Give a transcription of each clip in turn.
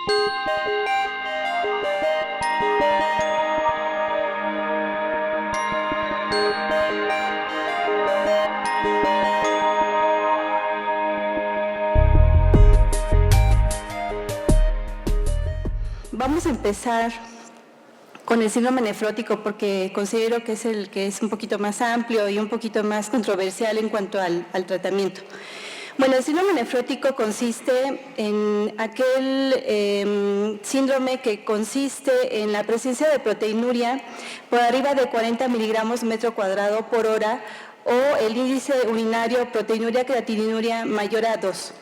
Vamos a empezar con el síndrome nefrótico porque considero que es el que es un poquito más amplio y un poquito más controversial en cuanto al tratamiento. Bueno, el síndrome nefrótico consiste en aquel síndrome que consiste en la presencia de proteinuria por arriba de 40 miligramos metro cuadrado por hora o el índice urinario proteinuria creatininuria mayor a 2.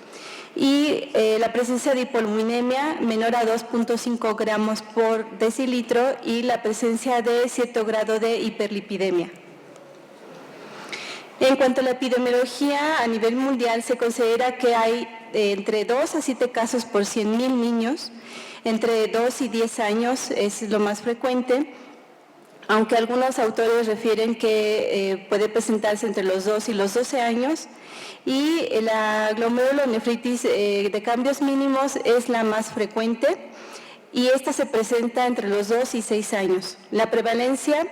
Y la presencia de hipolinemia menor a 2.5 gramos por decilitro y la presencia de cierto grado de hiperlipidemia. En cuanto a la epidemiología, a nivel mundial se considera que hay entre 2 a 7 casos por 100.000 niños, entre 2 y 10 años es lo más frecuente, aunque algunos autores refieren que puede presentarse entre los 2 y los 12 años, y la glomerulonefritis de cambios mínimos es la más frecuente y esta se presenta entre los 2 y 6 años. La prevalencia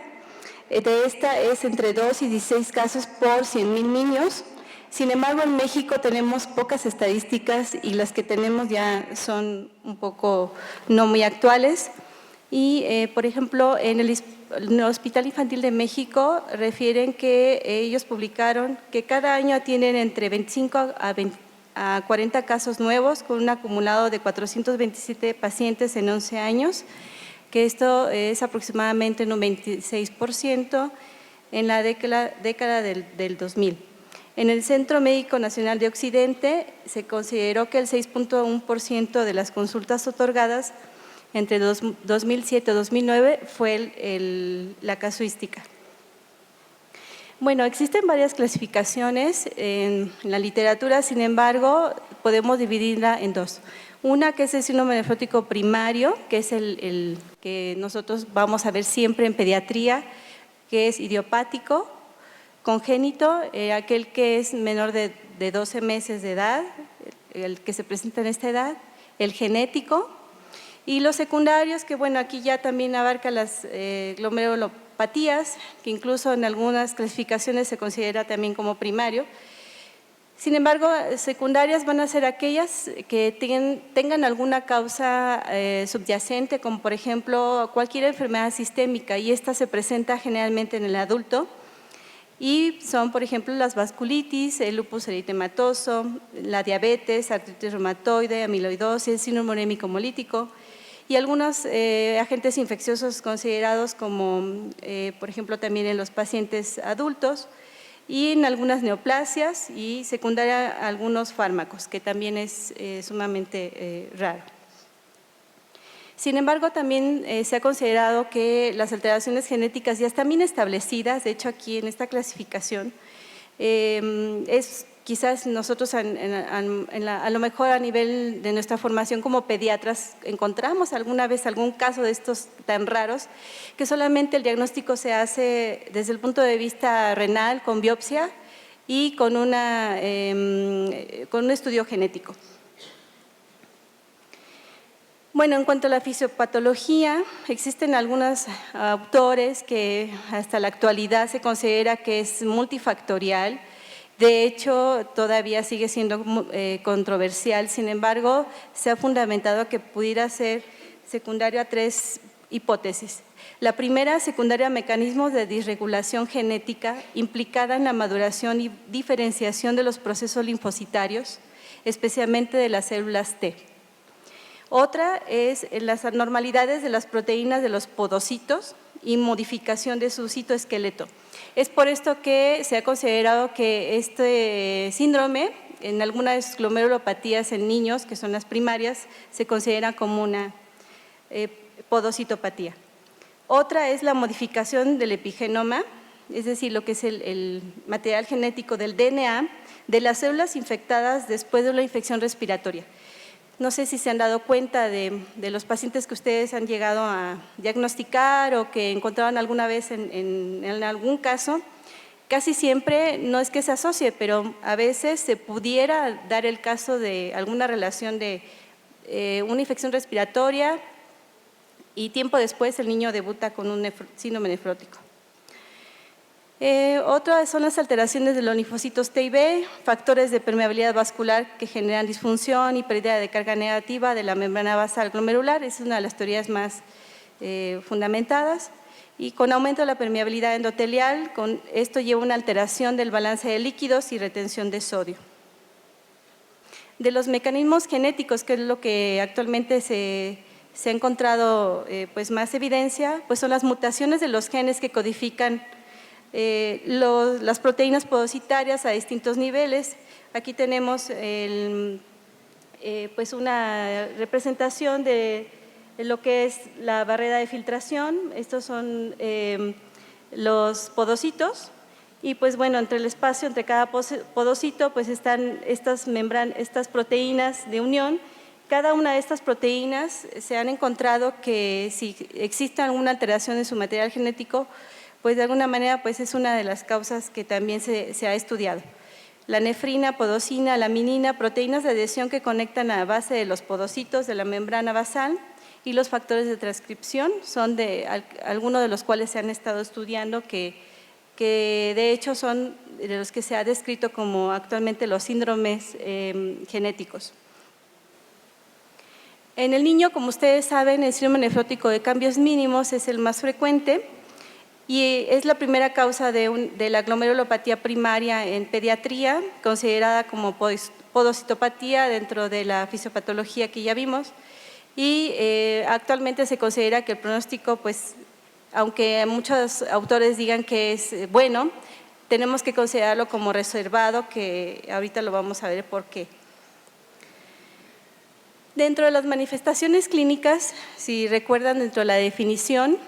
de esta es entre 2 y 16 casos por 100.000 niños. Sin embargo, en México tenemos pocas estadísticas y las que tenemos ya son un poco no muy actuales. Y, por ejemplo, en el Hospital Infantil de México refieren que ellos publicaron que cada año tienen entre 25 a 40 casos nuevos con un acumulado de 427 pacientes en 11 años, que esto es aproximadamente un 26% en la década del 2000. En el Centro Médico Nacional de Occidente se consideró que el 6.1% de las consultas otorgadas entre 2007 y 2009 fue la casuística. Bueno, existen varias clasificaciones en la literatura, sin embargo, podemos dividirla en dos. Una que es el síndrome nefrótico primario, que es el que nosotros vamos a ver siempre en pediatría, que es idiopático, congénito, aquel que es menor de 12 meses de edad, el que se presenta en esta edad, el genético, y los secundarios, que bueno, aquí ya también abarca las glomerulopatías, que incluso en algunas clasificaciones se considera también como primario. Sin embargo, secundarias van a ser aquellas que tengan alguna causa subyacente, como por ejemplo cualquier enfermedad sistémica, y esta se presenta generalmente en el adulto, y son por ejemplo las vasculitis, el lupus eritematoso, la diabetes, artritis reumatoide, amiloidosis, síndrome urémico hemolítico, y algunos agentes infecciosos considerados como, por ejemplo, también en los pacientes adultos y en algunas neoplasias y secundaria algunos fármacos, que también es sumamente raro. Sin embargo, también se ha considerado que las alteraciones genéticas ya están bien establecidas, de hecho aquí en esta clasificación, quizás nosotros a lo mejor a nivel de nuestra formación como pediatras encontramos alguna vez algún caso de estos tan raros que solamente el diagnóstico se hace desde el punto de vista renal con biopsia y con un estudio genético. Bueno, en cuanto a la fisiopatología, existen algunos autores que hasta la actualidad se considera que es multifactorial. De hecho, todavía sigue siendo controversial, sin embargo, se ha fundamentado que pudiera ser secundario a 3 hipótesis. La primera, secundaria a mecanismos de disregulación genética implicada en la maduración y diferenciación de los procesos linfocitarios, especialmente de las células T. Otra es las anormalidades de las proteínas de los podocitos y modificación de su citoesqueleto. Es por esto que se ha considerado que este síndrome, en algunas glomerulopatías en niños, que son las primarias, se considera como una podocitopatía. Otra es la modificación del epigenoma, es decir, lo que es el material genético del DNA de las células infectadas después de una infección respiratoria. No sé si se han dado cuenta de los pacientes que ustedes han llegado a diagnosticar o que encontraron alguna vez en algún caso. Casi siempre no es que se asocie, pero a veces se pudiera dar el caso de alguna relación de una infección respiratoria y tiempo después el niño debuta con un síndrome nefrótico. Otras son las alteraciones de los linfocitos T y B, factores de permeabilidad vascular que generan disfunción y pérdida de carga negativa de la membrana basal glomerular. Es una de las teorías más fundamentadas. Y con aumento de la permeabilidad endotelial, con esto lleva una alteración del balance de líquidos y retención de sodio. De los mecanismos genéticos, que es lo que actualmente se ha encontrado pues más evidencia, pues son las mutaciones de los genes que codifican las proteínas podocitarias a distintos niveles. Aquí tenemos pues una representación de lo que es la barrera de filtración. Estos son los podocitos y pues bueno, entre el espacio entre cada podocito pues están estas proteínas de unión. Cada una de estas proteínas se han encontrado que si existe alguna alteración en su material genético, pues de alguna manera pues es una de las causas que también se ha estudiado. La nefrina, podocina, laminina, proteínas de adhesión que conectan a base de los podocitos de la membrana basal, y los factores de transcripción son algunos de los cuales se han estado estudiando que de hecho son de los que se ha descrito como actualmente los síndromes genéticos. En el niño, como ustedes saben, el síndrome nefrótico de cambios mínimos es el más frecuente y es la primera causa de la glomerulopatía primaria en pediatría, considerada como podocitopatía dentro de la fisiopatología que ya vimos. Y actualmente se considera que el pronóstico, pues, aunque muchos autores digan que es bueno, tenemos que considerarlo como reservado, que ahorita lo vamos a ver por qué. Dentro de las manifestaciones clínicas, si recuerdan dentro de la definición,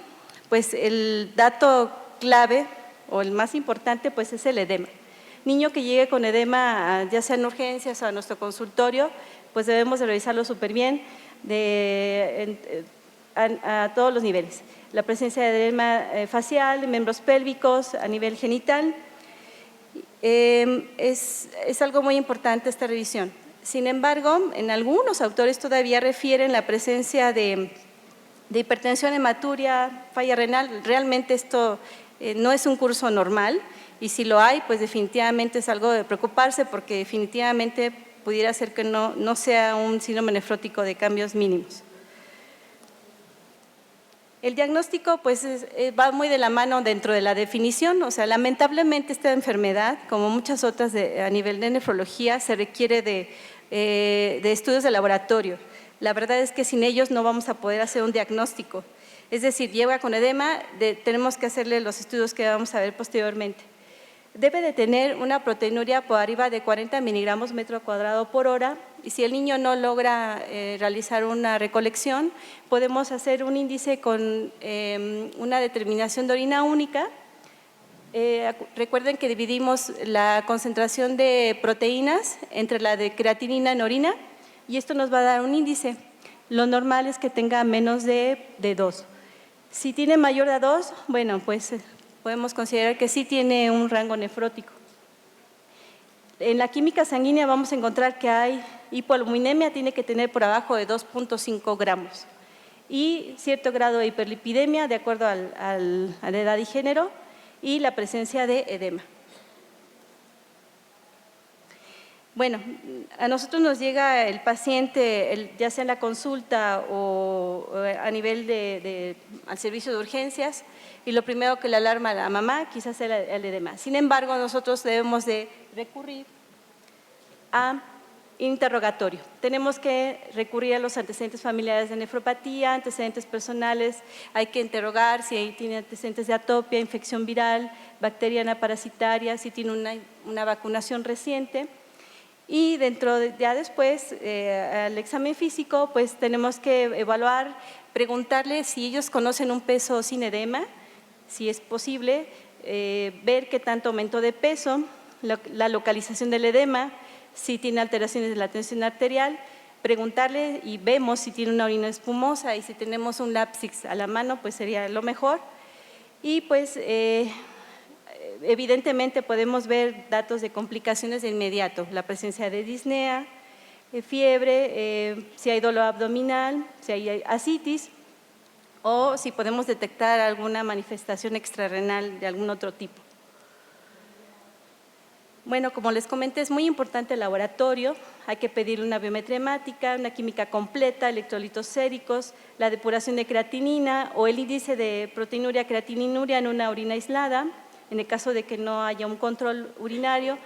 pues el dato clave o el más importante pues es el edema. Niño que llegue con edema, ya sea en urgencias o a nuestro consultorio, pues debemos de revisarlo súper bien a todos los niveles. La presencia de edema facial, de miembros pélvicos, a nivel genital, es algo muy importante esta revisión. Sin embargo, en algunos autores todavía refieren la presencia de hipertensión, hematuria, falla renal. Realmente esto no es un curso normal y si lo hay, pues definitivamente es algo de preocuparse porque definitivamente pudiera ser que no sea un síndrome nefrótico de cambios mínimos. El diagnóstico pues va muy de la mano dentro de la definición, o sea, lamentablemente esta enfermedad, como muchas otras a nivel de nefrología, se requiere de estudios de laboratorio. La verdad es que sin ellos no vamos a poder hacer un diagnóstico. Es decir, llega con edema, tenemos que hacerle los estudios que vamos a ver posteriormente. Debe de tener una proteinuria por arriba de 40 miligramos metro cuadrado por hora y si el niño no logra realizar una recolección, podemos hacer un índice con una determinación de orina única. Recuerden que dividimos la concentración de proteínas entre la de creatinina en orina y esto nos va a dar un índice. Lo normal es que tenga menos de 2. Si tiene mayor de 2, bueno, pues podemos considerar que sí tiene un rango nefrótico. En la química sanguínea vamos a encontrar que hay hipoalbuminemia, tiene que tener por abajo de 2.5 gramos y cierto grado de hiperlipidemia de acuerdo a la edad y género y la presencia de edema. Bueno, a nosotros nos llega el paciente, ya sea en la consulta o a nivel al servicio de urgencias, y lo primero que le alarma a la mamá quizás es el edema. Sin embargo, nosotros debemos de recurrir a interrogatorio. Tenemos que recurrir a los antecedentes familiares de nefropatía, antecedentes personales, hay que interrogar si tiene antecedentes de atopia, infección viral, bacteriana parasitaria, si tiene una vacunación reciente. Y ya después, al examen físico, pues tenemos que evaluar, preguntarle si ellos conocen un peso sin edema, si es posible, ver qué tanto aumentó de peso, la localización del edema, si tiene alteraciones de la tensión arterial, preguntarle y vemos si tiene una orina espumosa y si tenemos un Lapsix a la mano, pues sería lo mejor. Y pues evidentemente podemos ver datos de complicaciones de inmediato, la presencia de disnea, fiebre, si hay dolor abdominal, si hay ascitis o si podemos detectar alguna manifestación extrarrenal de algún otro tipo. Bueno, como les comenté, es muy importante el laboratorio, hay que pedir una biometría hemática, una química completa, electrolitos séricos, la depuración de creatinina o el índice de proteinuria, creatininuria en una orina aislada, en el caso de que no haya un control urinario.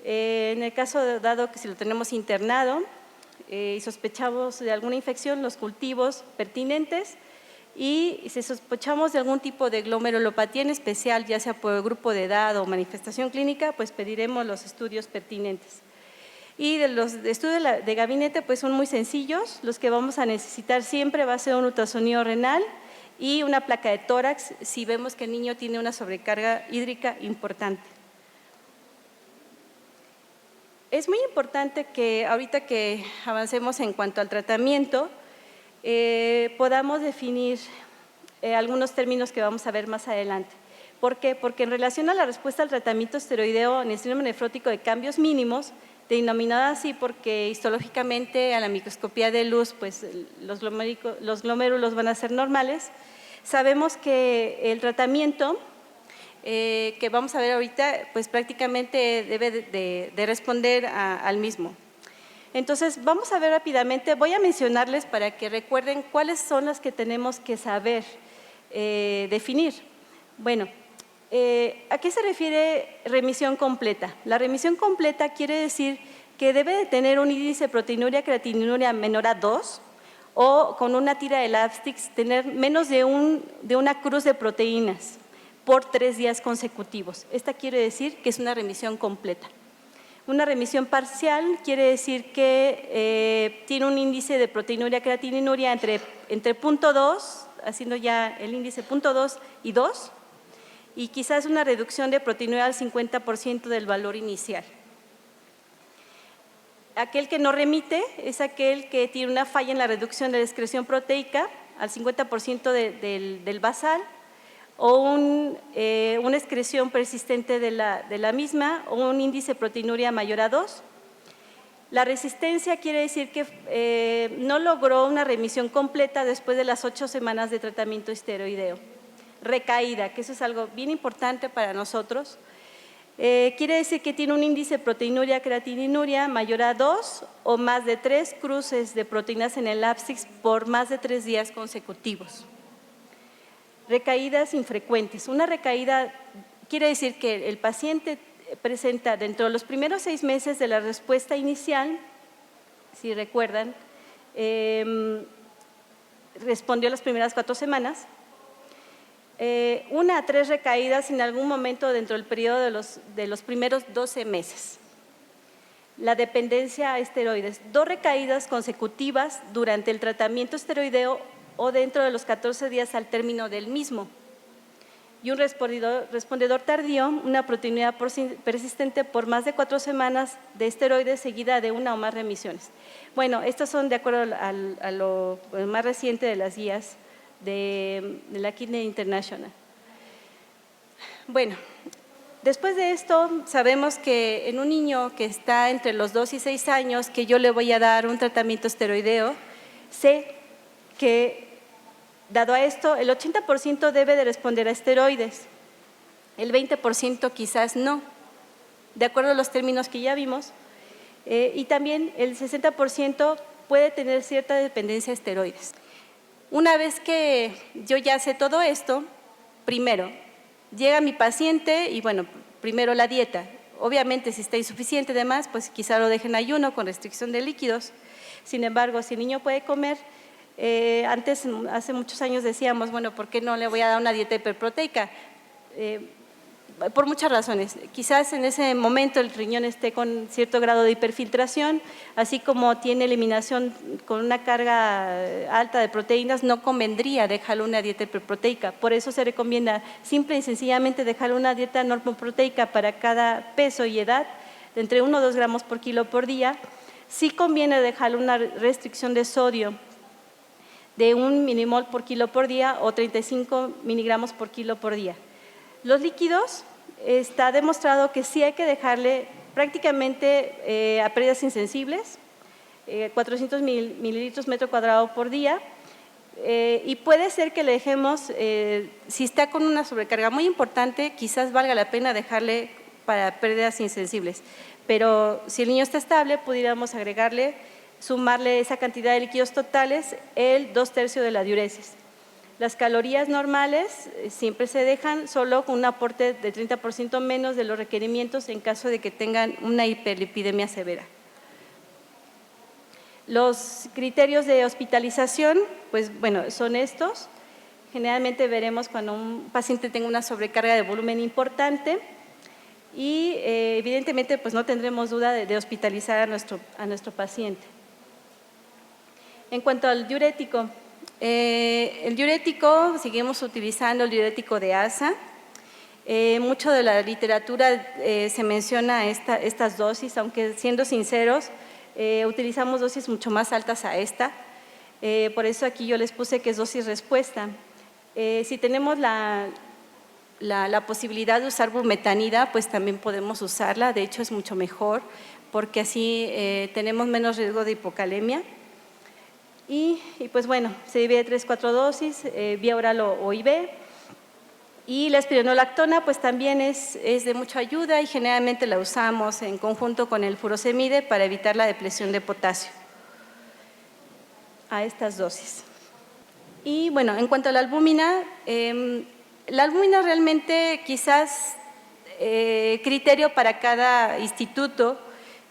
En el caso dado que si lo tenemos internado y sospechamos de alguna infección, los cultivos pertinentes, y si sospechamos de algún tipo de glomerulopatía en especial, ya sea por grupo de edad o manifestación clínica, pues pediremos los estudios pertinentes. Y de los estudios de gabinete pues son muy sencillos, los que vamos a necesitar siempre va a ser un ultrasonido renal y una placa de tórax si vemos que el niño tiene una sobrecarga hídrica importante. Es muy importante que ahorita que avancemos en cuanto al tratamiento, podamos definir algunos términos que vamos a ver más adelante. ¿Por qué? Porque en relación a la respuesta al tratamiento esteroideo en el síndrome nefrótico de cambios mínimos, denominada así porque histológicamente a la microscopía de luz pues los glomérulos van a ser normales, sabemos que el tratamiento que vamos a ver ahorita pues prácticamente debe de responder al mismo. Entonces, vamos a ver rápidamente, voy a mencionarles para que recuerden cuáles son las que tenemos que saber definir. Bueno, ¿a qué se refiere remisión completa? La remisión completa quiere decir que debe de tener un índice de proteinuria, creatininuria menor a 2 o con una tira de Lapstix tener menos de una cruz de proteínas por 3 días consecutivos. Esta quiere decir que es una remisión completa. Una remisión parcial quiere decir que tiene un índice de proteinuria, creatininuria entre 0.2, haciendo ya el índice 0.2 y 2, y quizás una reducción de proteinuria al 50% del valor inicial. Aquel que no remite es aquel que tiene una falla en la reducción de la excreción proteica al 50% del basal, o una excreción persistente de la misma o un índice de proteinuria mayor a 2. La resistencia quiere decir que no logró una remisión completa después de las 8 semanas de tratamiento esteroideo. Recaída, que eso es algo bien importante para nosotros, quiere decir que tiene un índice de proteinuria, creatininuria mayor a 2 o más de 3 cruces de proteínas en el Lapstix por más de 3 días consecutivos. Recaídas infrecuentes. Una recaída quiere decir que el paciente presenta dentro de los primeros 6 meses de la respuesta inicial, si recuerdan, respondió las primeras 4 semanas, 1 a 3 recaídas en algún momento dentro del periodo de los primeros 12 meses. La dependencia a esteroides, 2 recaídas consecutivas durante el tratamiento esteroideo o dentro de los 14 días al término del mismo. Y un respondedor tardío, una proteinuria persistente por más de 4 semanas de esteroides seguida de 1 o más remisiones. Bueno, estas son de acuerdo a lo más reciente de las guías de la Kidney International. Bueno, después de esto sabemos que en un niño que está entre los 2 y 6 años que yo le voy a dar un tratamiento esteroideo, sé que dado a esto, el 80% debe de responder a esteroides, el 20% quizás no, de acuerdo a los términos que ya vimos, y también el 60% puede tener cierta dependencia a esteroides. Una vez que yo ya sé todo esto, primero, llega mi paciente y bueno, primero la dieta. Obviamente si está insuficiente de más, pues quizá lo dejen ayuno con restricción de líquidos. Sin embargo, si el niño puede comer, antes, hace muchos años decíamos, bueno, ¿por qué no le voy a dar una dieta hiperproteica? Por muchas razones. Quizás en ese momento el riñón esté con cierto grado de hiperfiltración, así como tiene eliminación con una carga alta de proteínas, no convendría dejarle una dieta hiperproteica. Por eso se recomienda simple y sencillamente dejarle una dieta normoproteica para cada peso y edad, de entre 1 o 2 gramos por kilo por día. Sí conviene dejarle una restricción de sodio de 1 milimol por kilo por día o 35 miligramos por kilo por día. Los líquidos, está demostrado que sí hay que dejarle prácticamente a pérdidas insensibles, 400 mililitros metro cuadrado por día. Y puede ser que le dejemos, si está con una sobrecarga muy importante, quizás valga la pena dejarle para pérdidas insensibles. Pero si el niño está estable, pudiéramos agregarle, sumarle esa cantidad de líquidos totales, el 2/3 de la diuresis. Las calorías normales siempre se dejan solo con un aporte de 30% menos de los requerimientos en caso de que tengan una hiperlipidemia severa. Los criterios de hospitalización, pues bueno, son estos. Generalmente veremos cuando un paciente tenga una sobrecarga de volumen importante y evidentemente pues no tendremos duda de hospitalizar a nuestro paciente. En cuanto al diurético, el diurético, seguimos utilizando el diurético de ASA. Mucho de la literatura se menciona estas dosis, aunque siendo sinceros, utilizamos dosis mucho más altas a esta. Por eso aquí yo les puse que es dosis respuesta. Si tenemos la posibilidad de usar bumetanida, pues también podemos usarla. De hecho, es mucho mejor porque así tenemos menos riesgo de hipocalemia. Y pues bueno, se divide 3-4 dosis, vía oral o IV. Y la espironolactona pues también es de mucha ayuda y generalmente la usamos en conjunto con el furosemide para evitar la depresión de potasio a estas dosis. Y bueno, en cuanto a la albúmina realmente quizás criterio para cada instituto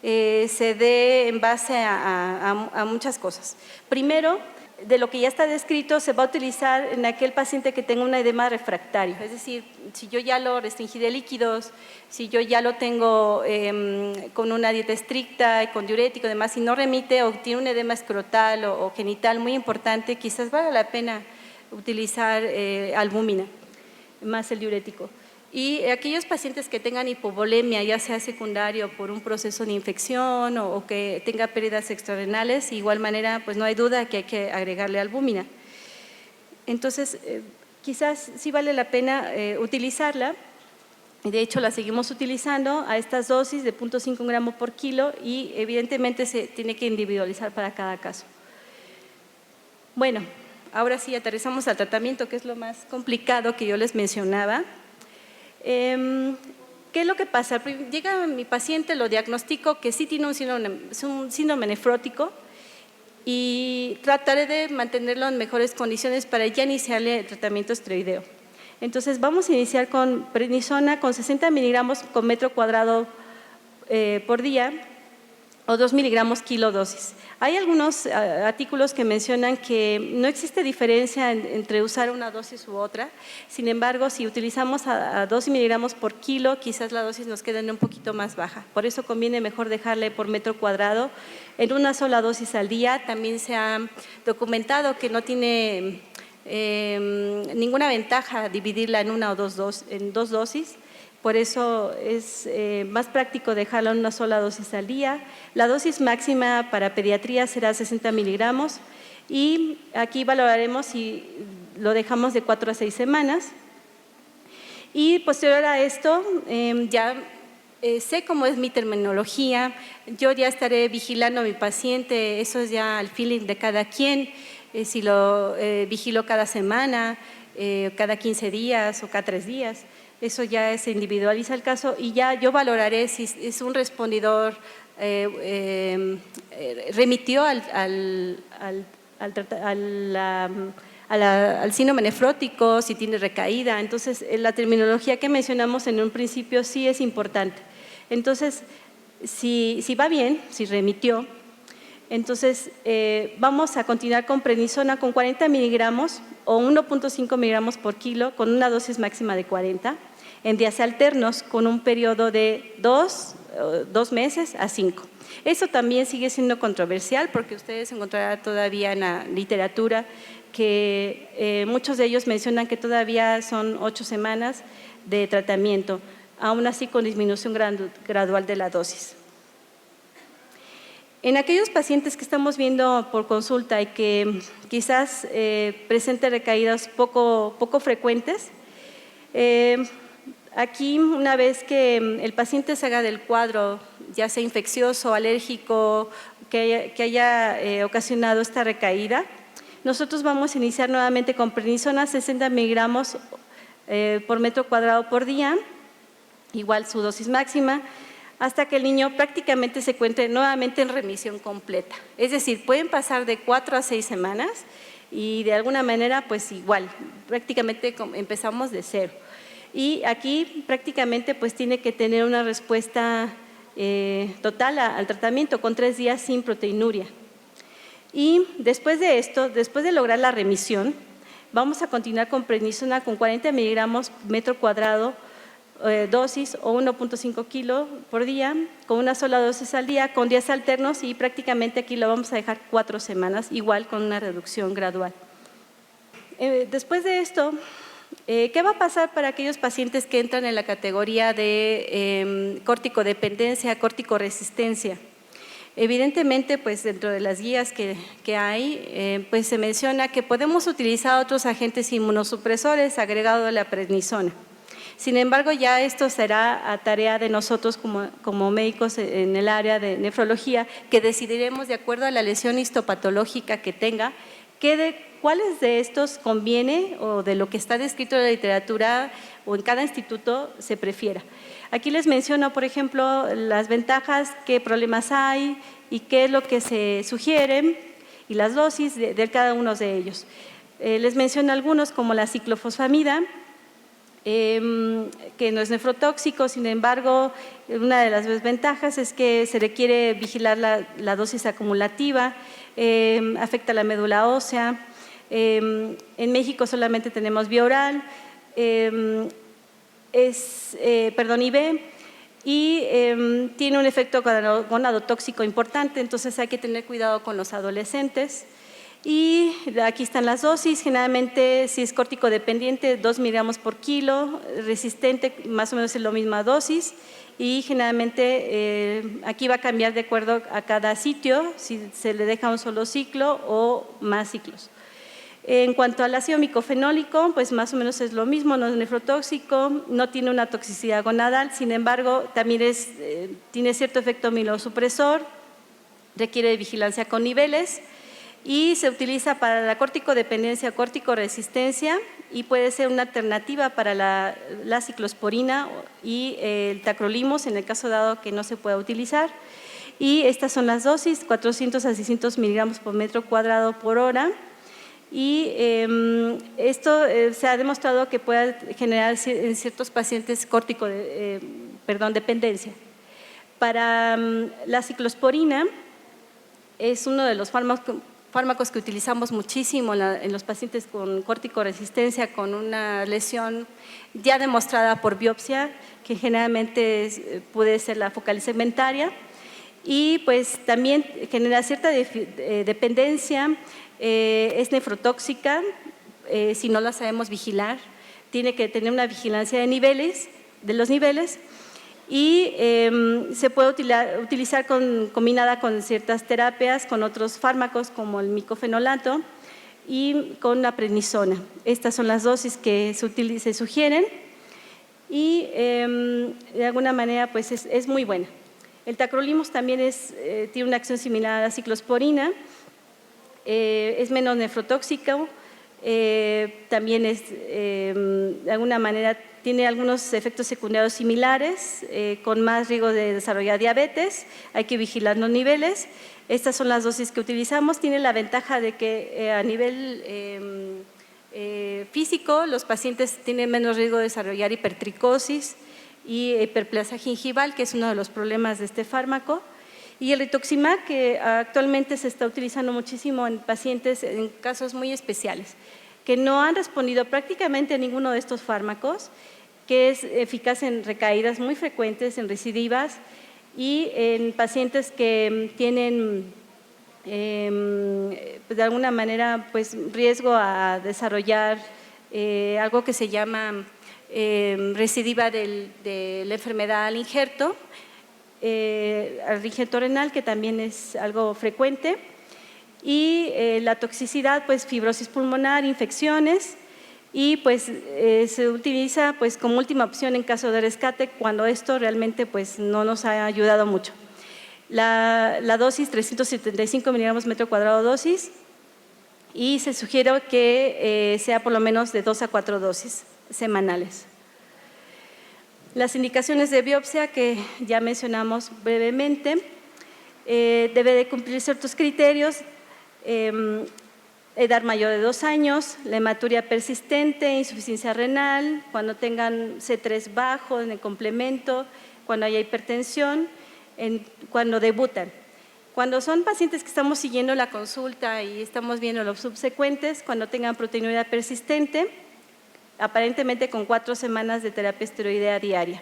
se dé en base a muchas cosas. Primero, de lo que ya está descrito, se va a utilizar en aquel paciente que tenga un edema refractario, es decir, si yo ya lo restringí de líquidos, si yo ya lo tengo con una dieta estricta y con diurético y demás, y no remite o tiene un edema escrotal o genital muy importante, quizás valga la pena utilizar albúmina más el diurético. Y aquellos pacientes que tengan hipovolemia, ya sea secundario por un proceso de infección o que tenga pérdidas extrarrenales, de igual manera, pues no hay duda que hay que agregarle albúmina. Entonces, quizás sí vale la pena utilizarla. De hecho, la seguimos utilizando a estas dosis de 0.5 gramos por kilo y evidentemente se tiene que individualizar para cada caso. Bueno, ahora sí aterrizamos al tratamiento, que es lo más complicado que yo les mencionaba. ¿Qué es lo que pasa? Llega mi paciente, lo diagnostico que sí tiene un síndrome nefrótico y trataré de mantenerlo en mejores condiciones para ya iniciarle el tratamiento esteroideo. Entonces vamos a iniciar con prednisona con 60 miligramos con metro cuadrado por día o 2 miligramos kilo dosis. Hay algunos artículos que mencionan que no existe diferencia entre usar una dosis u otra, sin embargo, si utilizamos a 2 miligramos por kilo, quizás la dosis nos quede un poquito más baja. Por eso conviene mejor dejarle por metro cuadrado en una sola dosis al día. También se ha documentado que no tiene ninguna ventaja dividirla en una o dos dosis. Por eso es más práctico dejarlo en una sola dosis al día. La dosis máxima para pediatría será 60 miligramos y aquí valoraremos si lo dejamos de 4 a 6 semanas. Y posterior a esto, ya sé cómo es mi terminología, yo ya estaré vigilando a mi paciente, eso es ya el feeling de cada quien, si lo vigilo cada semana, cada 15 días o cada 3 días. Eso ya se individualiza el caso y ya yo valoraré si es un respondidor, remitió al síndrome nefrótico, si tiene recaída. Entonces, la terminología que mencionamos en un principio sí es importante. Entonces, si va bien, si remitió, entonces vamos a continuar con prednisona con 40 miligramos o 1.5 miligramos por kilo con una dosis máxima de 40 en días alternos con un periodo de 2 meses a 5. Eso también sigue siendo controversial porque ustedes encontrarán todavía en la literatura que muchos de ellos mencionan que todavía son 8 semanas de tratamiento, aún así con disminución gradual de la dosis. En aquellos pacientes que estamos viendo por consulta y que quizás presenten recaídas poco frecuentes, Aquí, una vez que el paciente salga del cuadro, ya sea infeccioso, alérgico, que haya ocasionado esta recaída, nosotros vamos a iniciar nuevamente con prednisona 60 miligramos por metro cuadrado por día, igual su dosis máxima, hasta que el niño prácticamente se encuentre nuevamente en remisión completa. Es decir, pueden pasar de 4 a 6 semanas y de alguna manera pues igual, prácticamente empezamos de cero. Y aquí prácticamente pues tiene que tener una respuesta total al tratamiento con 3 días sin proteinuria. Y después de esto, después de lograr la remisión, vamos a continuar con prednisona con 40 miligramos metro cuadrado dosis o 1.5 kilos por día, con una sola dosis al día, con días alternos y prácticamente aquí lo vamos a dejar 4 semanas, igual con una reducción gradual. Después de esto, ¿qué va a pasar para aquellos pacientes que entran en la categoría de córticodependencia, córticoresistencia? Evidentemente, pues dentro de las guías que hay, pues se menciona que podemos utilizar otros agentes inmunosupresores agregados a la prednisona. Sin embargo, ya esto será a tarea de nosotros como médicos en el área de nefrología, que decidiremos de acuerdo a la lesión histopatológica que tenga, cuáles de estos conviene o de lo que está descrito en la literatura o en cada instituto se prefiera. Aquí les menciono, por ejemplo, las ventajas, qué problemas hay y qué es lo que se sugiere y las dosis de cada uno de ellos. Les menciono algunos como la ciclofosfamida, que no es nefrotóxico, sin embargo, una de las desventajas es que se requiere vigilar la dosis acumulativa, afecta la médula ósea. En México solamente tenemos vía oral, IV, y tiene un efecto gonadotóxico importante, entonces hay que tener cuidado con los adolescentes. Y aquí están las dosis, generalmente si es córtico-dependiente 2 miligramos por kilo, resistente más o menos es la misma dosis y generalmente aquí va a cambiar de acuerdo a cada sitio, si se le deja un solo ciclo o más ciclos. En cuanto al ácido micofenólico, pues más o menos es lo mismo, no es nefrotóxico, no tiene una toxicidad gonadal, sin embargo también tiene cierto efecto mielosupresor, requiere de vigilancia con niveles, y se utiliza para la córticodependencia o córticoresistencia y puede ser una alternativa para la ciclosporina y el tacrolimus en el caso dado que no se pueda utilizar. Y estas son las dosis, 400 a 600 miligramos por metro cuadrado por hora. Y esto se ha demostrado que puede generar en ciertos pacientes dependencia. Para la ciclosporina es uno de los fármacos que utilizamos muchísimo en los pacientes con córticoresistencia, con una lesión ya demostrada por biopsia, que generalmente puede ser la focal segmentaria, y pues también genera cierta dependencia, es nefrotóxica si no la sabemos vigilar, tiene que tener una vigilancia de los niveles, y se puede utilizar combinada con ciertas terapias, con otros fármacos como el micofenolato y con la prednisona. Estas son las dosis que se sugieren y de alguna manera pues es muy buena. El tacrolimus también tiene una acción similar a la ciclosporina, es menos nefrotóxico, también de alguna manera tiene algunos efectos secundarios similares, con más riesgo de desarrollar diabetes, hay que vigilar los niveles. Estas son las dosis que utilizamos, tiene la ventaja de que a nivel físico los pacientes tienen menos riesgo de desarrollar hipertricosis y hiperplasia gingival, que es uno de los problemas de este fármaco. Y el rituximab, que actualmente se está utilizando muchísimo en pacientes en casos muy especiales, que no han respondido prácticamente a ninguno de estos fármacos, que es eficaz en recaídas muy frecuentes, en recidivas y en pacientes que tienen de alguna manera pues, riesgo a desarrollar algo que se llama recidiva de la enfermedad al injerto renal, que también es algo frecuente, y la toxicidad, pues fibrosis pulmonar, infecciones, y pues se utiliza pues como última opción en caso de rescate cuando esto realmente pues no nos ha ayudado mucho. La dosis 375 miligramos metro cuadrado dosis, y se sugiere que sea por lo menos de 2 a 4 dosis semanales. Las indicaciones de biopsia que ya mencionamos brevemente, debe de cumplir ciertos criterios, edad mayor de 2 años, la hematuria persistente, insuficiencia renal, cuando tengan C3 bajo en el complemento, cuando haya hipertensión, cuando debutan. Cuando son pacientes que estamos siguiendo la consulta y estamos viendo los subsecuentes, cuando tengan proteinuria persistente, aparentemente con 4 semanas de terapia esteroidea diaria.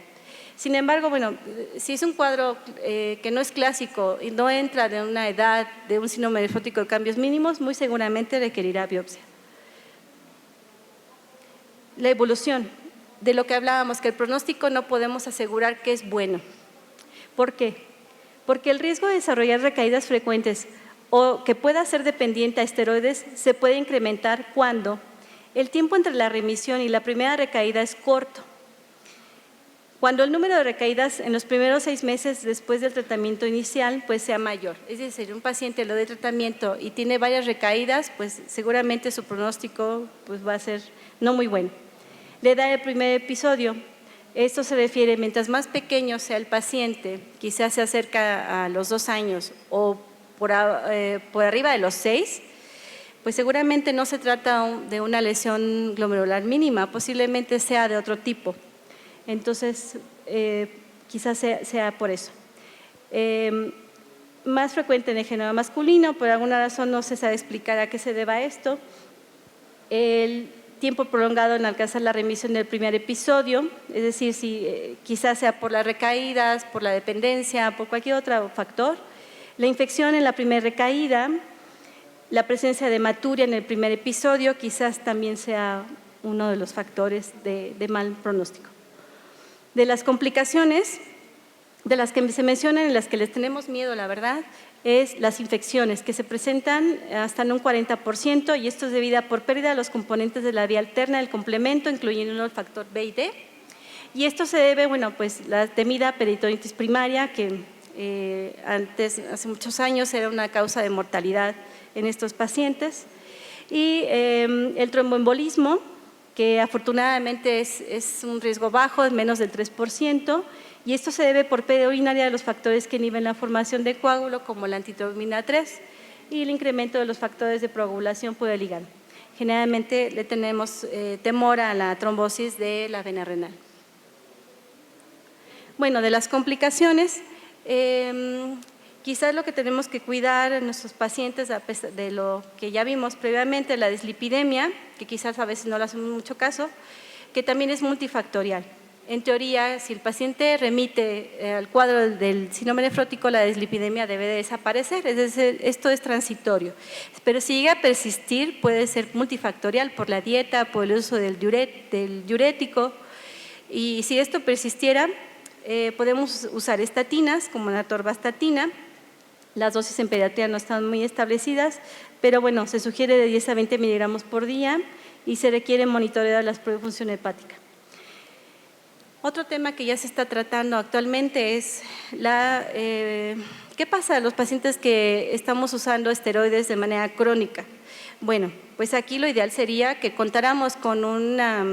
Sin embargo, bueno, si es un cuadro que no es clásico y no entra de una edad de un síndrome nefrótico de cambios mínimos, muy seguramente requerirá biopsia. La evolución, de lo que hablábamos, que el pronóstico no podemos asegurar que es bueno. ¿Por qué? Porque el riesgo de desarrollar recaídas frecuentes o que pueda ser dependiente a esteroides se puede incrementar cuando el tiempo entre la remisión y la primera recaída es corto. Cuando el número de recaídas en los primeros 6 meses después del tratamiento inicial pues sea mayor. Es decir, un paciente lo de tratamiento y tiene varias recaídas, pues seguramente su pronóstico pues va a ser no muy bueno. La edad del primer episodio. Esto se refiere, mientras más pequeño sea el paciente, quizás se acerca a los 2 años o por arriba de los 6, pues seguramente no se trata de una lesión glomerular mínima, posiblemente sea de otro tipo. Entonces, quizás sea por eso. Más frecuente en el género masculino, por alguna razón no se sabe explicar a qué se deba esto. El tiempo prolongado en alcanzar la remisión del primer episodio, es decir, si quizás sea por las recaídas, por la dependencia, por cualquier otro factor. La infección en la primera recaída, la presencia de hematuria en el primer episodio, quizás también sea uno de los factores de mal pronóstico. De las complicaciones, de las que se mencionan y las que les tenemos miedo, la verdad, es las infecciones que se presentan hasta en un 40%, y esto es debido por pérdida de los componentes de la vía alterna del complemento, incluyendo el factor B y D. Y esto se debe, bueno, pues la temida peritonitis primaria, que hace muchos años era una causa de mortalidad en estos pacientes, y el tromboembolismo, que afortunadamente es un riesgo bajo, es menos del 3%, y esto se debe por pérdida urinaria de los factores que inhiben la formación de coágulo, como la antitrombina 3 y el incremento de los factores de coagulación por el hígado. Generalmente le tenemos temor a la trombosis de la vena renal. Bueno, de las complicaciones, quizás lo que tenemos que cuidar en nuestros pacientes, a pesar de lo que ya vimos previamente, la dislipidemia, que quizás a veces no le hacemos mucho caso, que también es multifactorial. En teoría, si el paciente remite al cuadro del síndrome nefrótico, la dislipidemia debe de desaparecer, es decir, esto es transitorio. Pero si llega a persistir, puede ser multifactorial por la dieta, por el uso del diurético, y si esto persistiera, podemos usar estatinas como la atorvastatina. Las dosis en pediatría no están muy establecidas, pero bueno, se sugiere de 10 a 20 miligramos por día y se requiere monitorear la función hepática. Otro tema que ya se está tratando actualmente es ¿qué pasa a los pacientes que estamos usando esteroides de manera crónica? Bueno, pues aquí lo ideal sería que contáramos con una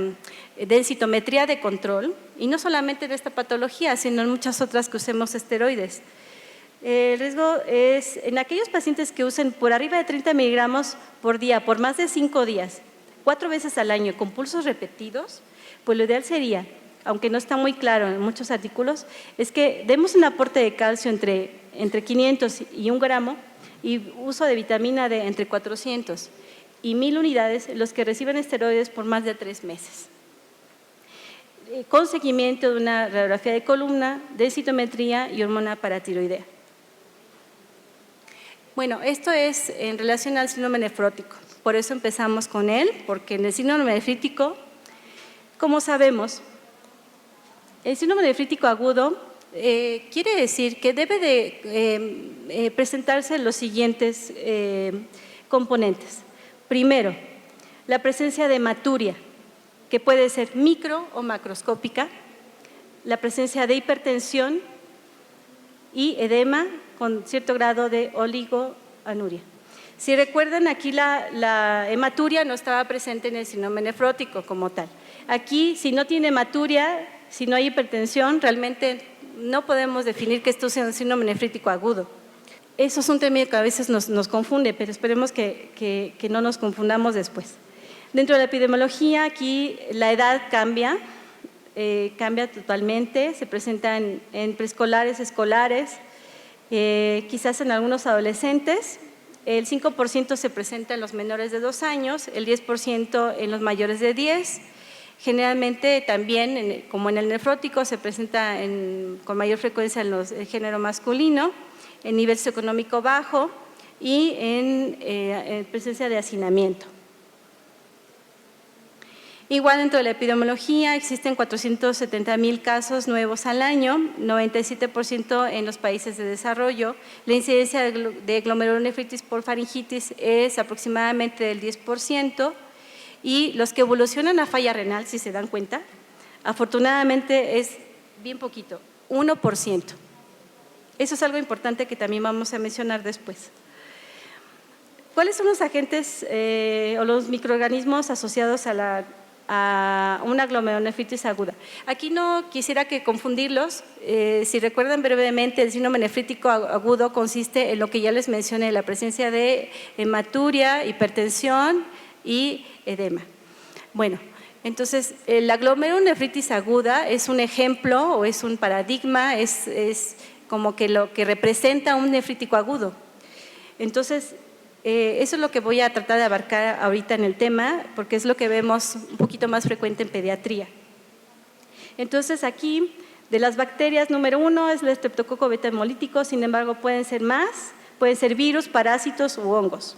densitometría de control, y no solamente de esta patología, sino en muchas otras que usemos esteroides. El riesgo es en aquellos pacientes que usen por arriba de 30 miligramos por día, por más de 5 días, 4 veces al año, con pulsos repetidos, pues lo ideal sería, aunque no está muy claro en muchos artículos, es que demos un aporte de calcio entre 500 y 1 gramo y uso de vitamina D entre 400 y 1000 unidades los que reciben esteroides por más de 3 meses. Con seguimiento de una radiografía de columna, densitometría y hormona paratiroidea. Bueno, esto es en relación al síndrome nefrótico, por eso empezamos con él, porque en el síndrome nefrítico, como sabemos, el síndrome nefrítico agudo quiere decir que debe de presentarse los siguientes componentes. Primero, la presencia de hematuria. que puede ser micro o macroscópica, la presencia de hipertensión y edema con cierto grado de oligoanuria. Si recuerdan, aquí la hematuria no estaba presente en el síndrome nefrótico como tal. Aquí, si no tiene hematuria, si no hay hipertensión, realmente no podemos definir que esto sea un síndrome nefrítico agudo. Eso es un término que a veces nos confunde, pero esperemos que no nos confundamos después. Dentro de la epidemiología, aquí la edad cambia totalmente, se presenta en preescolares, escolares, quizás en algunos adolescentes. El 5% se presenta en los menores de 2 años, el 10% en los mayores de 10. Generalmente también, como en el nefrótico, se presenta con mayor frecuencia en el género masculino, en nivel socioeconómico bajo y en presencia de hacinamiento. Igual dentro de la epidemiología existen 470,000 casos nuevos al año, 97% en los países de desarrollo. La incidencia de glomerulonefritis por faringitis es aproximadamente del 10% y los que evolucionan a falla renal, si se dan cuenta, afortunadamente es bien poquito, 1%. Eso es algo importante que también vamos a mencionar después. ¿Cuáles son los agentes o los microorganismos asociados a una glomerulonefritis aguda? Aquí no quisiera que confundirlos. Si recuerdan brevemente, el síndrome nefrítico agudo consiste en lo que ya les mencioné, la presencia de hematuria, hipertensión y edema. Bueno, entonces la glomerulonefritis aguda es un ejemplo o es un paradigma, es como que lo que representa un nefrítico agudo. Entonces, eso es lo que voy a tratar de abarcar ahorita en el tema, porque es lo que vemos un poquito más frecuente en pediatría. Entonces, aquí, de las bacterias, número 1 es el estreptococo beta hemolítico, sin embargo, pueden ser más, pueden ser virus, parásitos u hongos.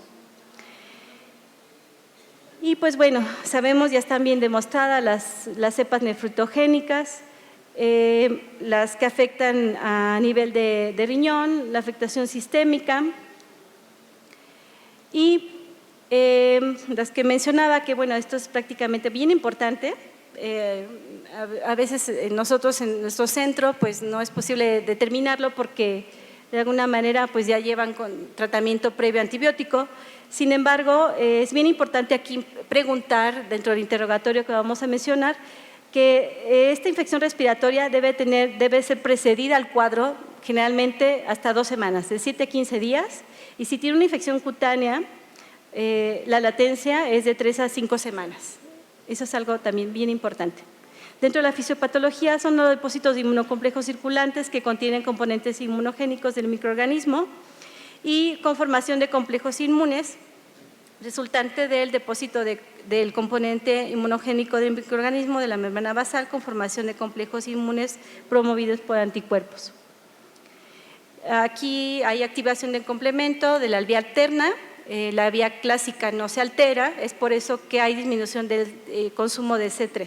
Y pues bueno, sabemos, ya están bien demostradas las cepas nefritogénicas, las que afectan a nivel de riñón, la afectación sistémica. Y las que mencionaba, que bueno, esto es prácticamente bien importante. A veces nosotros en nuestro centro pues no es posible determinarlo porque de alguna manera pues ya llevan con tratamiento previo antibiótico. Sin embargo, es bien importante aquí preguntar dentro del interrogatorio que vamos a mencionar que esta infección respiratoria debe ser precedida al cuadro generalmente hasta 2 semanas, de 7 a 15 días. Y si tiene una infección cutánea, la latencia es de 3 a 5 semanas. Eso es algo también bien importante. Dentro de la fisiopatología son los depósitos de inmunocomplejos circulantes que contienen componentes inmunogénicos del microorganismo y conformación de complejos inmunes resultante del depósito del componente inmunogénico del microorganismo de la membrana basal con formación de complejos inmunes promovidos por anticuerpos. Aquí hay activación del complemento de la vía alterna, la vía clásica no se altera, es por eso que hay disminución del consumo de C3.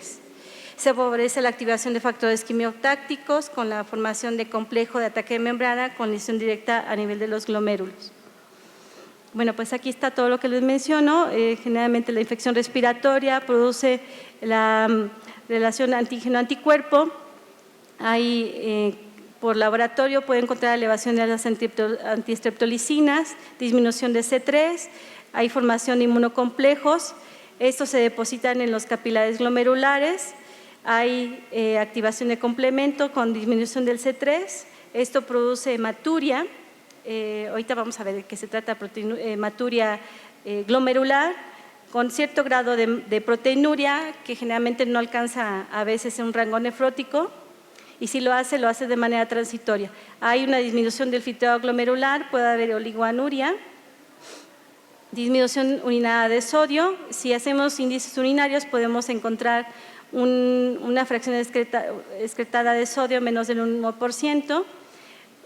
Se favorece la activación de factores quimiotácticos con la formación de complejo de ataque de membrana con lesión directa a nivel de los glomérulos. Bueno, pues aquí está todo lo que les menciono. Generalmente la infección respiratoria produce la relación antígeno-anticuerpo. Por laboratorio puede encontrar elevación de las antiestreptolicinas, disminución de C3, hay formación de inmunocomplejos, estos se depositan en los capilares glomerulares, hay activación de complemento con disminución del C3, esto produce hematuria, ahorita vamos a ver de qué se trata, hematuria glomerular, con cierto grado de proteinuria que generalmente no alcanza a veces un rango nefrótico, y si lo hace de manera transitoria. Hay una disminución del filtrado glomerular, puede haber oligoanuria, disminución urinaria de sodio. Si hacemos índices urinarios podemos encontrar una fracción excretada de sodio menos del 1%,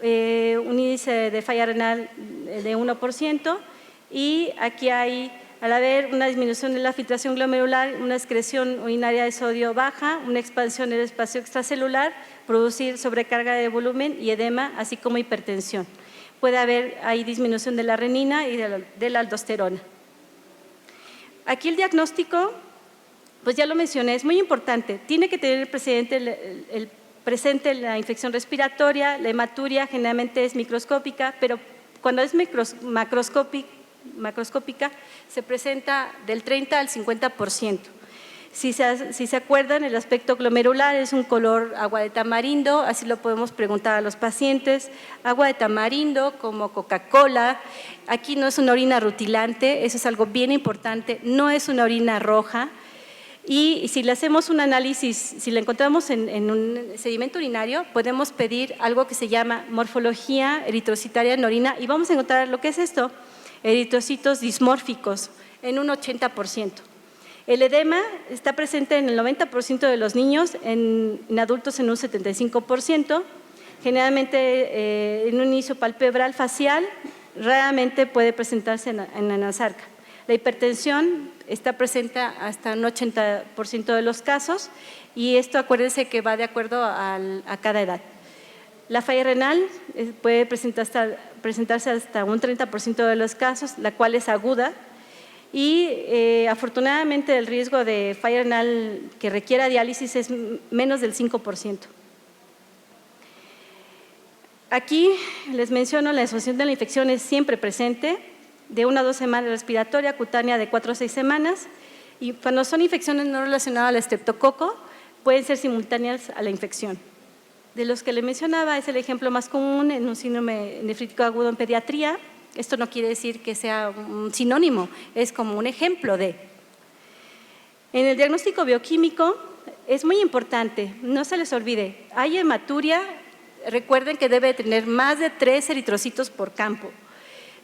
un índice de falla renal de 1%, y aquí hay, al haber una disminución de la filtración glomerular, una excreción urinaria de sodio baja, una expansión del espacio extracelular, producir sobrecarga de volumen y edema, así como hipertensión. Puede haber ahí disminución de la renina y de la aldosterona. Aquí el diagnóstico pues ya lo mencioné, es muy importante. Tiene que tener presente la infección respiratoria, la hematuria generalmente es microscópica, pero cuando es macroscópica se presenta del 30 al 50%. Si se acuerdan, el aspecto glomerular es un color agua de tamarindo, así lo podemos preguntar a los pacientes. Agua de tamarindo como Coca-Cola, aquí no es una orina rutilante, eso es algo bien importante, no es una orina roja. Y si le hacemos un análisis, si la encontramos en un sedimento urinario, podemos pedir algo que se llama morfología eritrocitaria en orina y vamos a encontrar lo que es esto, eritrocitos dismórficos en un 80%. El edema está presente en el 90% de los niños, en adultos en un 75%, generalmente en un inicio palpebral facial, raramente puede presentarse en la nasarca. La hipertensión está presente hasta un 80% de los casos y esto acuérdense que va de acuerdo a cada edad. La falla renal puede presentarse hasta un 30% de los casos, la cual es aguda y afortunadamente el riesgo de falla renal que requiera diálisis es menos del 5%. Aquí les menciono la asociación de la infección es siempre presente, de 1 a 2 semanas respiratoria, cutánea de 4 a 6 semanas y cuando son infecciones no relacionadas al estreptococo pueden ser simultáneas a la infección. De los que le mencionaba es el ejemplo más común en un síndrome nefrítico agudo en pediatría. Esto no quiere decir que sea un sinónimo, es como un ejemplo de. En el diagnóstico bioquímico es muy importante, no se les olvide, hay hematuria, recuerden que debe tener más de 3 eritrocitos por campo.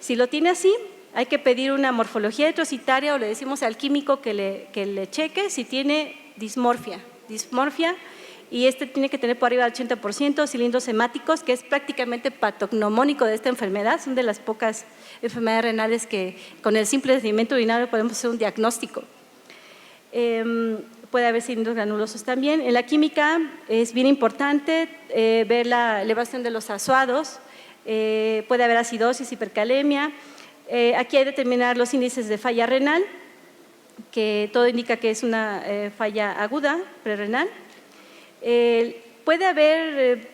Si lo tiene así, hay que pedir una morfología eritrocitaria o le decimos al químico que le cheque si tiene dismorfia y tiene que tener por arriba del 80%, cilindros hemáticos, que es prácticamente patognomónico de esta enfermedad, son de las pocas enfermedades renales que con el simple sedimento urinario podemos hacer un diagnóstico. Puede haber cilindros granulosos también. En la química es bien importante ver la elevación de los azuados, puede haber acidosis, hipercalemia. Aquí hay que determinar los índices de falla renal, que todo indica que es una falla aguda, prerrenal. Puede haber,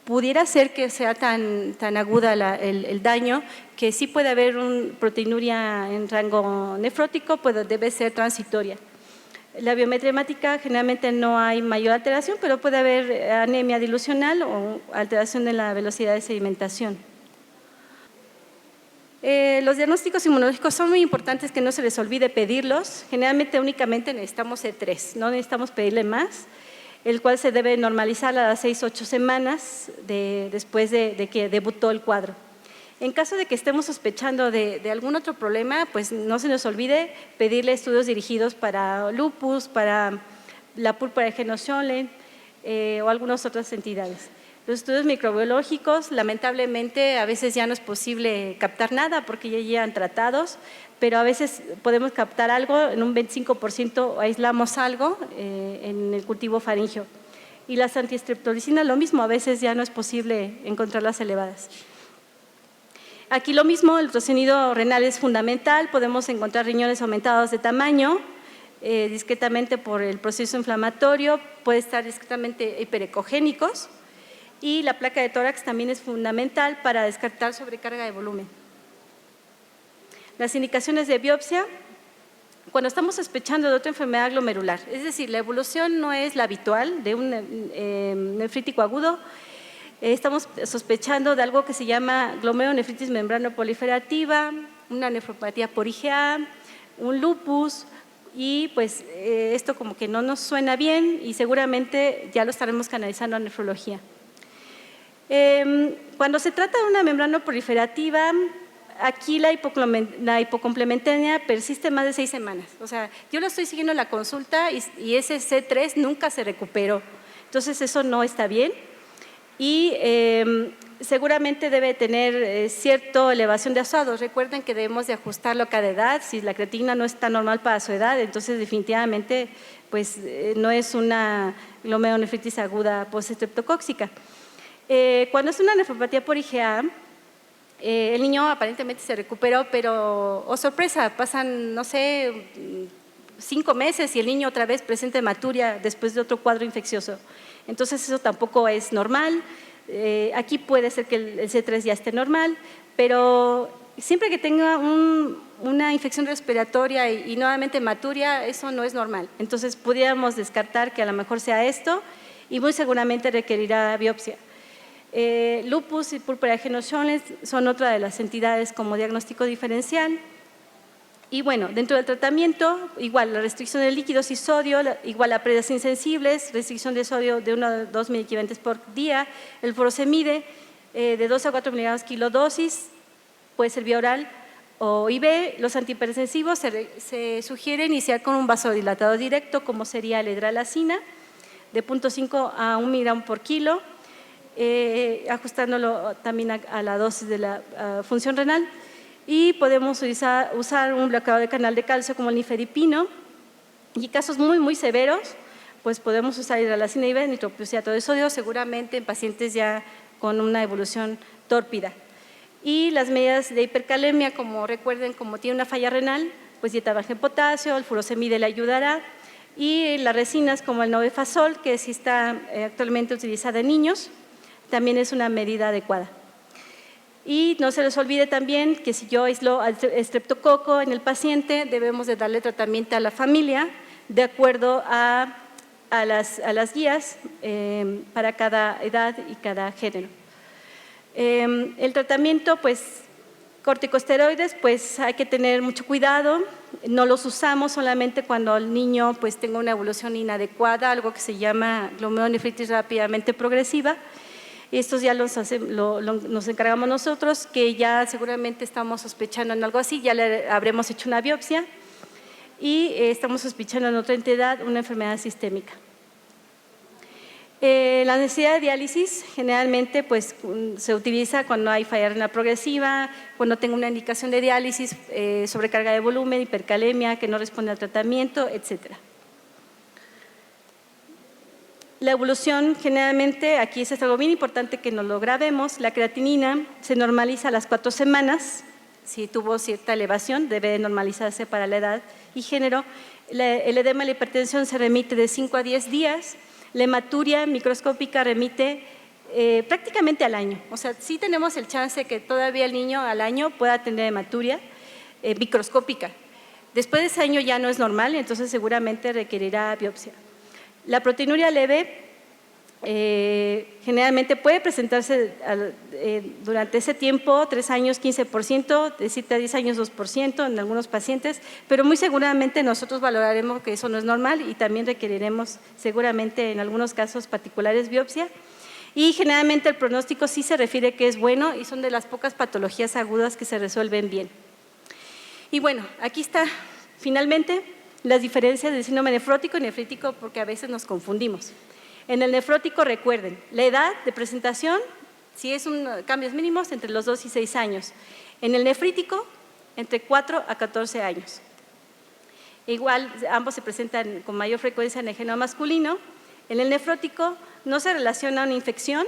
pudiera ser que sea tan aguda el daño, que sí puede haber una proteinuria en rango nefrótico, debe ser transitoria. La biometría hemática generalmente no hay mayor alteración, pero puede haber anemia dilucional o alteración de la velocidad de sedimentación. Los diagnósticos inmunológicos son muy importantes, que no se les olvide pedirlos. Generalmente únicamente necesitamos E3, no necesitamos pedirle más, el cual se debe normalizar a las 6 a 8 semanas después de que debutó el cuadro. En caso de que estemos sospechando de algún otro problema, pues no se nos olvide pedirle estudios dirigidos para lupus, para la púrpura de Genow-Schönlein o algunas otras entidades. Los estudios microbiológicos, lamentablemente, a veces ya no es posible captar nada porque ya llegan tratados, pero a veces podemos captar algo, en un 25% aislamos algo en el cultivo faríngeo. Y las antiestreptolicinas, lo mismo, a veces ya no es posible encontrarlas elevadas. Aquí lo mismo, el ultrasonido renal es fundamental, podemos encontrar riñones aumentados de tamaño, discretamente por el proceso inflamatorio, puede estar discretamente hiperecogénicos y la placa de tórax también es fundamental para descartar sobrecarga de volumen. Las indicaciones de biopsia, cuando estamos sospechando de otra enfermedad glomerular, es decir, la evolución no es la habitual de un nefrítico agudo, estamos sospechando de algo que se llama glomerulonefritis membranoproliferativa, una nefropatía por IgA, un lupus y pues esto como que no nos suena bien y seguramente ya lo estaremos canalizando a nefrología. Cuando se trata de una membrana proliferativa, aquí la hipocomplementariedad persiste más de 6 semanas. O sea, yo lo estoy siguiendo en la consulta y ese C3 nunca se recuperó. Entonces eso no está bien y seguramente debe tener cierta elevación de azuados. Recuerden que debemos de ajustarlo a cada edad. Si la creatina no está normal para su edad, entonces definitivamente pues, no es una glomerulonefritis aguda postestreptocóxica. Cuando es una nefropatía por IgA, el niño aparentemente se recuperó, pero, oh sorpresa, pasan, no sé, 5 meses y el niño otra vez presenta hematuria después de otro cuadro infeccioso. Entonces, eso tampoco es normal. Aquí puede ser que el C3 ya esté normal, pero siempre que tenga una infección respiratoria y nuevamente hematuria, eso no es normal. Entonces, pudiéramos descartar que a lo mejor sea esto y muy seguramente requerirá biopsia. Lupus y púrpura de Hagenow-Schönlein son otra de las entidades como diagnóstico diferencial. Y bueno, dentro del tratamiento, igual la restricción de líquidos y sodio, igual a pérdidas insensibles, restricción de sodio de 1 a 2 miliequivalentes por día, el furosemide de 2 a 4 miligramos kilodosis, puede ser vía oral o IV. Los antihipertensivos se sugiere iniciar con un vasodilatador directo, como sería la hidralazina, de 0.5 a 1 miligramo por kilo, ajustándolo también a la dosis de la función renal. Y podemos usar un bloqueador de canal de calcio como el nifedipino, y casos muy severos, pues podemos usar hidralazina IV, nitroprusiato de sodio, seguramente en pacientes ya con una evolución tórpida. Y las medidas de hipercalemia, como recuerden, como tiene una falla renal, pues dieta baja en potasio, el furosemide le ayudará, y las resinas como el Novefazol, que sí está actualmente utilizada en niños, también es una medida adecuada. Y no se les olvide también que si yo aíslo al estreptococo en el paciente, debemos de darle tratamiento a la familia de acuerdo a las guías para cada edad y cada género. El tratamiento, pues, corticosteroides, pues hay que tener mucho cuidado, no los usamos solamente cuando el niño pues tenga una evolución inadecuada, algo que se llama glomerulonefritis rápidamente progresiva. Estos ya nos encargamos nosotros, que ya seguramente estamos sospechando en algo así, ya le habremos hecho una biopsia y estamos sospechando en otra entidad una enfermedad sistémica. La necesidad de diálisis generalmente pues, se utiliza cuando hay falla renal progresiva, cuando tengo una indicación de diálisis, sobrecarga de volumen, hipercalemia, que no responde al tratamiento, etcétera. La evolución generalmente, aquí es algo bien importante que nos lo grabemos, la creatinina se normaliza a las 4 semanas, si tuvo cierta elevación debe normalizarse para la edad y género. El edema y la hipertensión se remite de 5 a 10 días, la hematuria microscópica remite prácticamente al año, o sea, sí tenemos el chance que todavía el niño al año pueda tener hematuria microscópica. Después de ese año ya no es normal, entonces seguramente requerirá biopsia. La proteinuria leve generalmente puede presentarse durante ese tiempo, 3 años 15%, de 7 a 10 años 2% en algunos pacientes, pero muy seguramente nosotros valoraremos que eso no es normal y también requeriremos seguramente en algunos casos particulares biopsia. Y generalmente el pronóstico sí se refiere que es bueno y son de las pocas patologías agudas que se resuelven bien. Y bueno, aquí está finalmente las diferencias del síndrome nefrótico y nefrítico, porque a veces nos confundimos. En el nefrótico, recuerden, la edad de presentación, si es cambios mínimos, entre los 2 y 6 años. En el nefrítico, entre 4 a 14 años. Igual, ambos se presentan con mayor frecuencia en el género masculino. En el nefrótico no se relaciona una infección,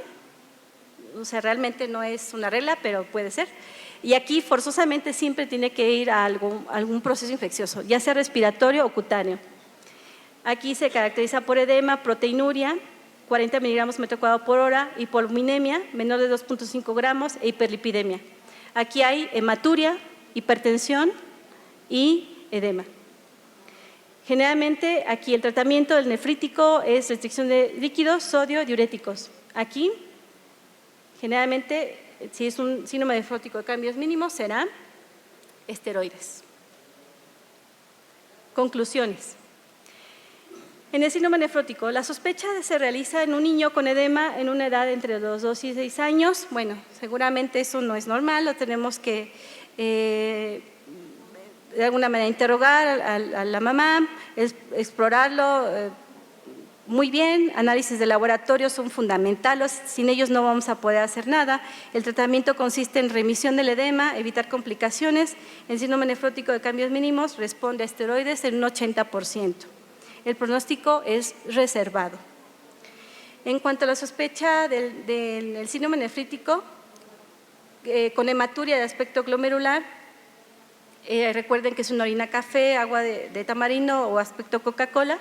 o sea, realmente no es una regla, pero puede ser. Y aquí forzosamente siempre tiene que ir a algún proceso infeccioso, ya sea respiratorio o cutáneo. Aquí se caracteriza por edema, proteinuria, 40 miligramos metro cuadrado por hora, hipoluminemia, menor de 2.5 gramos e hiperlipidemia. Aquí hay hematuria, hipertensión y edema. Generalmente aquí el tratamiento del nefrítico es restricción de líquidos, sodio, diuréticos. Aquí generalmente, si es un síndrome nefrótico de cambios mínimos, será esteroides. Conclusiones. En el síndrome nefrótico, la sospecha se realiza en un niño con edema en una edad entre los 2 y 6 años. Bueno, seguramente eso no es normal, lo tenemos que de alguna manera interrogar a la mamá, explorarlo muy bien. Análisis de laboratorio son fundamentales, sin ellos no vamos a poder hacer nada. El tratamiento consiste en remisión del edema, evitar complicaciones. El síndrome nefrótico de cambios mínimos responde a esteroides en un 80%. El pronóstico es reservado. En cuanto a la sospecha del síndrome nefrítico con hematuria de aspecto glomerular, Recuerden que es una orina café, agua de tamarindo o aspecto Coca-Cola.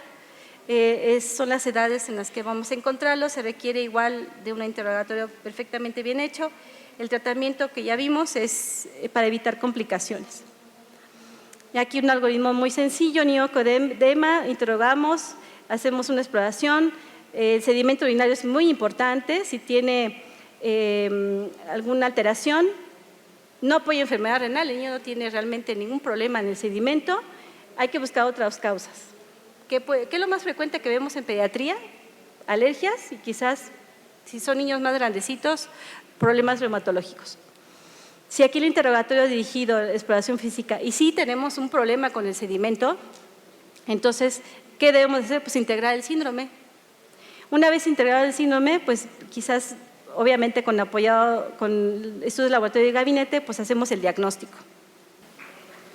Son las edades en las que vamos a encontrarlo. Se requiere igual de un interrogatorio perfectamente bien hecho. El tratamiento que ya vimos es para evitar complicaciones. Y aquí un algoritmo muy sencillo, niocodema, interrogamos, hacemos una exploración. El sedimento urinario es muy importante. Si tiene alguna alteración, no apoya enfermedad renal, el niño no tiene realmente ningún problema en el sedimento, hay que buscar otras causas. ¿Qué es lo más frecuente que vemos en pediatría? Alergias y quizás, si son niños más grandecitos, problemas reumatológicos. Si aquí el interrogatorio dirigido a exploración física y sí tenemos un problema con el sedimento, entonces, ¿qué debemos hacer? Pues integrar el síndrome. Una vez integrado el síndrome, pues quizás, obviamente apoyado con estudios de laboratorio y gabinete, pues hacemos el diagnóstico.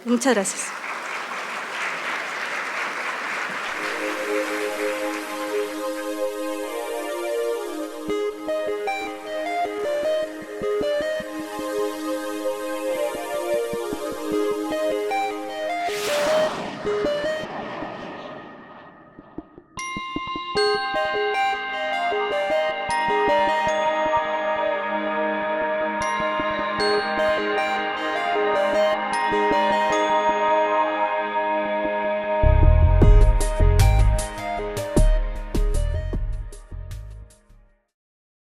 Muchas gracias.